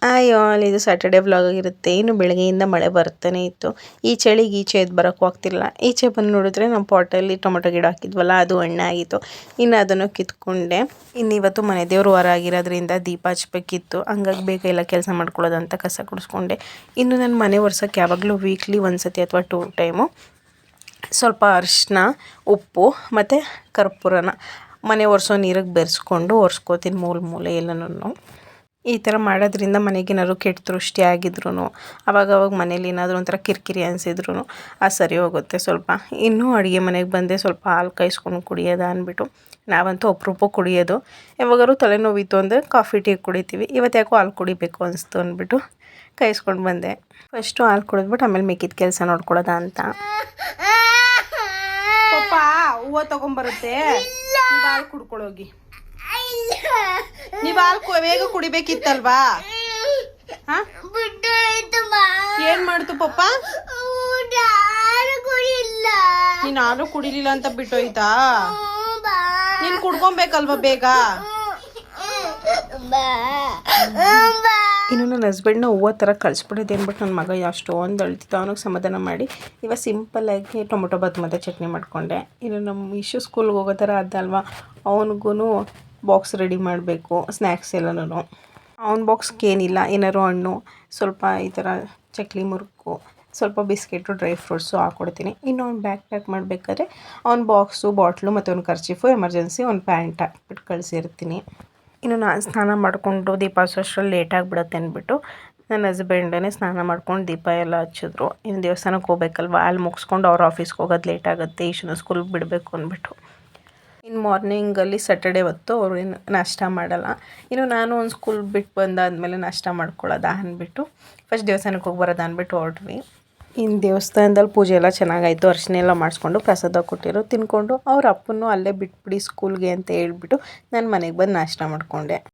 Hi all, ಇದು Saturday vlog ಆಗಿರುತ್ತೆ. ಇನ್ನು ಬೆಳಗ್ಗೆಯಿಂದ ಮಳೆ ಬರ್ತಾನೆ ಇತ್ತು. ಈ ಚಳಿಗೆ ಈಚೆ ಎದ್ದು ಬರೋಕ್ಕೂ ಆಗ್ತಿಲ್ಲ. ಈಚೆ ಬಂದು ನೋಡಿದ್ರೆ ನಮ್ಮ ಪಾಟಲ್ಲಿ ಟೊಮೊಟೊ ಗಿಡ ಹಾಕಿದ್ವಲ್ಲ, ಅದು ಹಣ್ಣಾಗಿತ್ತು. ಇನ್ನು ಅದನ್ನು ಕಿತ್ಕೊಂಡೆ. ಇನ್ನು ಇವತ್ತು ಮನೆ ದೇವ್ರ ವಾರ ಆಗಿರೋದ್ರಿಂದ ದೀಪ ಹಚ್ಬೇಕಿತ್ತು. ಹಂಗಾಗಿ ಬೇಗ ಎಲ್ಲ ಕೆಲಸ ಮಾಡ್ಕೊಳ್ಳೋದಂತ ಕಸ ಗುಡಿಸ್ಕೊಂಡೆ. ಇನ್ನು ನನ್ನ ಮನೆ ಒರ್ಸೋಕ್ಕೆ ಯಾವಾಗಲೂ ವೀಕ್ಲಿ ಒಂದ್ಸತಿ ಅಥವಾ 2 ಟೈಮು ಸ್ವಲ್ಪ ಅರಿಶಿನ, ಉಪ್ಪು ಮತ್ತು ಕರ್ಪೂರನ ಮನೆ ಒರೆಸೋ ನೀರಿಗೆ ಬೆರೆಸ್ಕೊಂಡು ಒರೆಸ್ಕೋತೀನಿ ಮೂಲೆ ಎಲ್ಲನೂ. ಈ ಥರ ಮಾಡೋದ್ರಿಂದ ಮನೆಗೇನಾದ್ರು ಕೆಟ್ಟ ದೃಷ್ಟಿ ಆಗಿದ್ರು ಅವಾಗವಾಗ ಮನೇಲಿ ಏನಾದರೂ ಒಂಥರ ಕಿರಿಕಿರಿ ಅನಿಸಿದ್ರು ಅದು ಸರಿ ಹೋಗುತ್ತೆ ಸ್ವಲ್ಪ. ಇನ್ನೂ ಅಡುಗೆ ಮನೆಗೆ ಬಂದೆ ಸ್ವಲ್ಪ ಹಾಲು ಕಾಯಿಸ್ಕೊಂಡು ಕುಡಿಯೋದ ಅಂದ್ಬಿಟ್ಟು. ನಾವಂತೂ ಅಪರೂಪ ಕುಡಿಯೋದು. ಯಾವಾಗಾದ್ರು ತಲೆನೋವಿತ್ತು ಅಂದರೆ ಕಾಫಿ ಟೀ ಕುಡಿತೀವಿ. ಇವತ್ತು ಯಾಕೋ ಹಾಲು ಕುಡಿಬೇಕು ಅನಿಸ್ತು ಅಂದ್ಬಿಟ್ಟು ಕಾಯಿಸ್ಕೊಂಡು ಬಂದೆ. ಫಸ್ಟು ಹಾಲು ಕುಡಿದ್ಬಿಟ್ಟು ಆಮೇಲೆ ಮಿಕ್ಕಿದ ಕೆಲಸ ನೋಡ್ಕೊಳ್ಳೋದ ಅಂತ. ಪಾಪ ಹೂವು ತೊಗೊಂಬರುತ್ತೆ, ಹಾಲು ಕುಡ್ಕೊಳ್ಳೋಗಿ. ನೀವು ಹಾಲು ಬೇಗ ಕುಡಿಬೇಕಿತ್ತಲ್ವಾ? ಏನ್ ಮಾಡ್ತು ಪಪ್ಪ? ನೀನ್ ಹಾಲು ಕುಡಿಲಿಲ್ಲ ಅಂತ ಬಿಟ್ಟೋಯ್ತಾ? ನೀನ್ ಕುಡ್ಕೊಬೇಕಲ್ವಾ ಬೇಗ? ಇನ್ನು ನನ್ನ ಹಸ್ಬೆಂಡ್ನ ಹೂವು ಥರ ಕಳಿಸ್ಬಿಟ್ಟಿದ್ದೆ ಅಂದ್ಬಿಟ್ಟು ನನ್ನ ಮಗ ಅಷ್ಟೊಂದು ಅಳ್ತಿತ್ತು. ಅವನಿಗೆ ಸಮಾಧಾನ ಮಾಡಿ ಇವಾಗ ಸಿಂಪಲ್ಲಾಗಿ ಟೊಮೊಟೊ ಬಾತ್ ಮತ್ತು ಚಟ್ನಿ ಮಾಡಿಕೊಂಡೆ. ಇನ್ನು ನಮ್ಮ ಸ್ಕೂಲ್ಗೆ ಹೋಗೋ ಥರ ಅದಲ್ವಾ, ಅವನಿಗೂ ಬಾಕ್ಸ್ ರೆಡಿ ಮಾಡಬೇಕು, ಸ್ನ್ಯಾಕ್ಸ್ ಎಲ್ಲನೂ. ಅವ್ನ ಬಾಕ್ಸ್ಗೆ ಏನಿಲ್ಲ, ಏನಾದ್ರು ಹಣ್ಣು, ಸ್ವಲ್ಪ ಈ ಥರ ಚಕ್ಲಿ ಮುರುಕು, ಸ್ವಲ್ಪ ಬಿಸ್ಕೆಟು, ಡ್ರೈ ಫ್ರೂಟ್ಸು ಹಾಕ್ಕೊಡ್ತೀನಿ. ಇನ್ನು ಅವ್ನು ಬ್ಯಾಗ್ ಪ್ಯಾಕ್ ಮಾಡಬೇಕಾದ್ರೆ ಅವ್ನ ಬಾಕ್ಸು, ಬಾಟ್ಲು ಮತ್ತು ಒಂದು ಕರ್ಚೀಫು, ಎಮರ್ಜೆನ್ಸಿ ಒಂದು ಪ್ಯಾಂಟ್ ಹಾಕ್ಬಿಟ್ಟು ಕಳಿಸಿರ್ತೀನಿ. ಇನ್ನು ನಾನು ಸ್ನಾನ ಮಾಡಿಕೊಂಡು ದೀಪ ಹಚ್ಚೋಷ್ಟ್ರಲ್ಲಿ ಲೇಟಾಗಿಬಿಡುತ್ತೆ ಅಂದ್ಬಿಟ್ಟು ನನ್ನ ಹಸ್ಬೆಂಡೇ ಸ್ನಾನ ಮಾಡ್ಕೊಂಡು ದೀಪ ಎಲ್ಲ ಹಚ್ಚಿದ್ರು. ಇನ್ನು ದೇವಸ್ಥಾನಕ್ಕೆ ಹೋಗ್ಬೇಕಲ್ವ, ಅಲ್ಲಿ ಮುಗಿಸ್ಕೊಂಡು ಅವ್ರ ಆಫೀಸ್ಗೆ ಹೋಗೋದು ಲೇಟ್ ಆಗುತ್ತೆ, ಈಶನ ಸ್ಕೂಲ್ಗೆ ಬಿಡಬೇಕು ಅಂದ್ಬಿಟ್ಟು. ಇನ್ನು ಮಾರ್ನಿಂಗಲ್ಲಿ ಸ್ಯಾಟರ್ಡೇ ಹೊತ್ತು ಅವರು ಏನು ನಾಷ್ಟ ಮಾಡಲ್ಲ. ಇನ್ನು ನಾನು ಒಂದು ಸ್ಕೂಲ್ ಬಿಟ್ಟು ಬಂದಾದಮೇಲೆ ನಾಷ್ಟ ಮಾಡ್ಕೊಳ್ಳೋದಾ ಅಂದ್ಬಿಟ್ಟು ಫಸ್ಟ್ ದೇವಸ್ಥಾನಕ್ಕೆ ಹೋಗಿ ಬರೋದು ಅಂದ್ಬಿಟ್ಟು ಹೊರಟ್ವಿ. ಇನ್ನು ದೇವಸ್ಥಾನದಲ್ಲಿ ಪೂಜೆ ಎಲ್ಲ ಚೆನ್ನಾಗಾಯಿತು. ಅರ್ಶಿನ ಎಲ್ಲ ಮಾಡಿಸ್ಕೊಂಡು ಪ್ರಸಾದ ಕೊಟ್ಟಿರೋ ತಿನ್ಕೊಂಡು ಅವ್ರ ಅಪ್ಪನೂ ಅಲ್ಲೇ ಬಿಟ್ಬಿಡಿ ಸ್ಕೂಲ್ಗೆ ಅಂತ ಹೇಳ್ಬಿಟ್ಟು ನಾನು ಮನೆಗೆ ಬಂದು ನಾಷ್ಟ ಮಾಡಿಕೊಂಡೆ.